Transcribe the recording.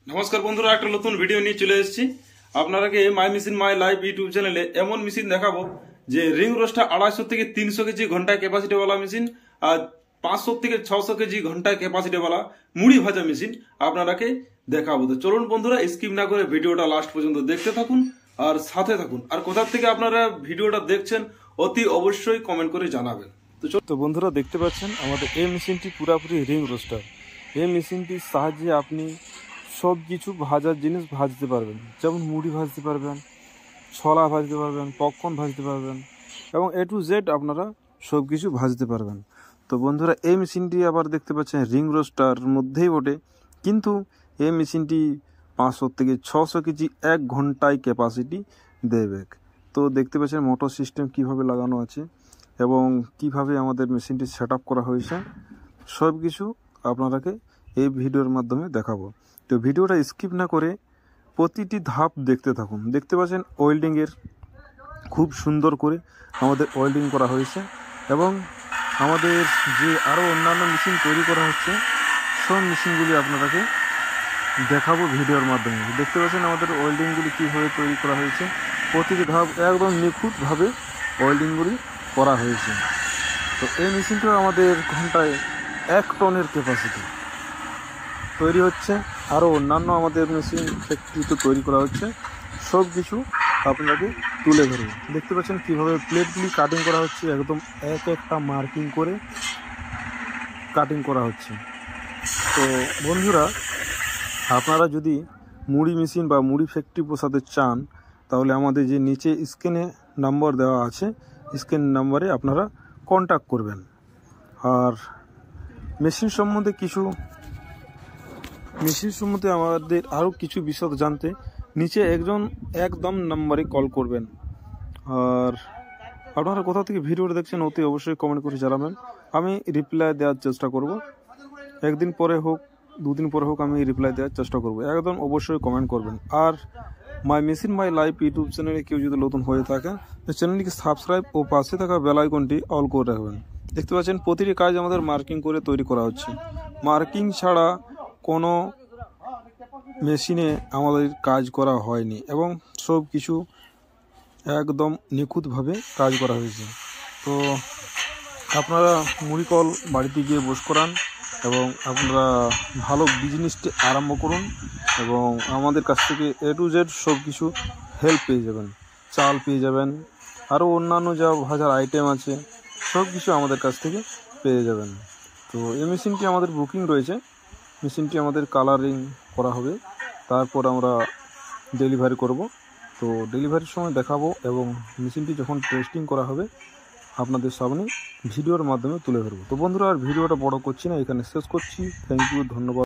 নমস্কার বন্ধুরা, একটা নতুন ভিডিও নিয়ে চলে এসেছি আপনারাকে my machine my life YouTube চ্যানেলে। এমন মেশিন দেখাবো যে রিং রোস্টার 250 থেকে 300 কেজি ঘন্টায় ক্যাপাসিটি वाला মেশিন আর 500 থেকে 600 কেজি ঘন্টায় ক্যাপাসিটি वाला মুড়ি ভাজা মেশিন আপনারাকে দেখাবো। তো চলুন বন্ধুরা, স্কিপ না করে ভিডিওটা লাস্ট পর্যন্ত দেখতে থাকুন আর সাথে থাকুন। আর কোথা থেকে আপনারা ভিডিওটা দেখছেন অতি অবশ্যই কমেন্ট করে জানাবেন। তো বন্ধুরা দেখতে পাচ্ছেন আমাদের এই মেশিনটি পুরোপুরি রিং রোস্টার। এই মেশিনটির সাহায্যে আপনি সব কিছু ভাজার জিনিস ভাজতে পারবেন, যেমন মুড়ি ভাজতে পারবেন, ছোলা ভাজতে পারবেন, পপকর্ন ভাজতে পারবেন এবং A to Z আপনারা সব কিছু ভাজতে পারবেন। তো বন্ধুরা এই মেশিনটি আবার দেখতে পাচ্ছেন রিং রোস্টার মধ্যেই বটে, কিন্তু এই মেশিনটি 500 থেকে 600 কেজি 1 ঘন্টায় ক্যাপাসিটি দেবে। তো দেখতে পাচ্ছেন মোটর সিস্টেম কিভাবে লাগানো আছে এবং কিভাবে আমাদের মেশিনটি সেট আপ করা হয়েছে, সব কিছু আপনারাকে এই ভিডিওর মাধ্যমে দেখাবো। তো ভিডিওটা স্কিপ না করে প্রতিটি ধাপ দেখতে থাকুন। দেখতে পাচ্ছেন ওয়েল্ডিংয়ের খুব সুন্দর করে আমাদের ওয়েল্ডিং করা হয়েছে এবং আমাদের যে আরও অন্যান্য মেশিন তৈরি করা হচ্ছে সব মেশিনগুলি আপনারাকে দেখাবো ভিডিওর মাধ্যমে। দেখতে পাচ্ছেন আমাদের ওয়েল্ডিংগুলি কীভাবে তৈরি করা হয়েছে, প্রতিটি ধাপ একদম নিখুঁতভাবে ওয়েল্ডিংগুলি করা হয়েছে। তো এই মেশিনটা আমাদের ঘন্টায় 1 টনের ক্যাপাসিটি তৈরি হচ্ছে, আরও অন্যান্য আমাদের মেশিন ফ্যাক্টরিতে তৈরি করা হচ্ছে, সব কিছু আপনাকে তুলে ধরবো। দেখতে পাচ্ছেন কীভাবে প্লেটগুলি কাটিং করা হচ্ছে, একদম এক একটা মার্কিং করে কাটিং করা হচ্ছে। তো বন্ধুরা, আপনারা যদি মুড়ি মেশিন বা মুড়ি ফ্যাক্টরি বসাতে চান তাহলে আমাদের যে নিচে স্ক্রিনে নাম্বার দেওয়া আছে, স্ক্রিন নাম্বারে আপনারা কন্ট্যাক্ট করবেন। আর মেশিন সম্বন্ধে আমাদের আরও কিছু বিশদ জানতে নিচে একদম নাম্বারে কল করবেন। আর আপনারা কোথা থেকে ভিডিওটা দেখছেন অতি অবশ্যই কমেন্ট করে জানাবেন, আমি রিপ্লাই দেওয়ার চেষ্টা করব। একদিন পরে হোক, দুদিন পরে হোক, আমি রিপ্লাই দেওয়ার চেষ্টা করব। একদম অবশ্যই কমেন্ট করবেন। আর my machine my life YouTube চ্যানেলে কেউ যদি নতুন হয়ে থাকে চ্যানেলটিকে সাবস্ক্রাইব ও পাশে থাকা বেল আইকনটি অল করে রাখবেন। দেখতে পাচ্ছেন প্রতিটি কাজ আমাদের মার্কিং করে তৈরি করা হচ্ছে। মার্কিং ছাড়া কোনো মেশিনে আমাদের কাজ করা হয়নি এবং সব কিছু একদম নিখুঁতভাবে কাজ করা হয়েছে। তো আপনারা মুড়িকল বাড়িতে গিয়ে বস করান এবং আপনারা ভালো বিজনেসটি আরম্ভ করুন এবং আমাদের কাছ থেকে A to Z সব কিছু হেল্প পেয়ে যাবেন, চাল পেয়ে যাবেন, আরও অন্যান্য যা ভাজার আইটেম আছে সব কিছু আমাদের কাছ থেকে পেয়ে যাবেন। তো এই মেশিনটি আমাদের বুকিং রয়েছে, মেশিনটি আমাদের কালারিং করা হবে, তারপর আমরা ডেলিভারি করব। তো ডেলিভারির সময় দেখাবো এবং মেশিনটি যখন টেস্টিং করা হবে আপনাদের সামনে ভিডিওর মাধ্যমে তুলে ধরবো। তো বন্ধুরা, আর ভিডিওটা বড় করছি না, এখানে শেষ করছি। থ্যাংক ইউ, ধন্যবাদ।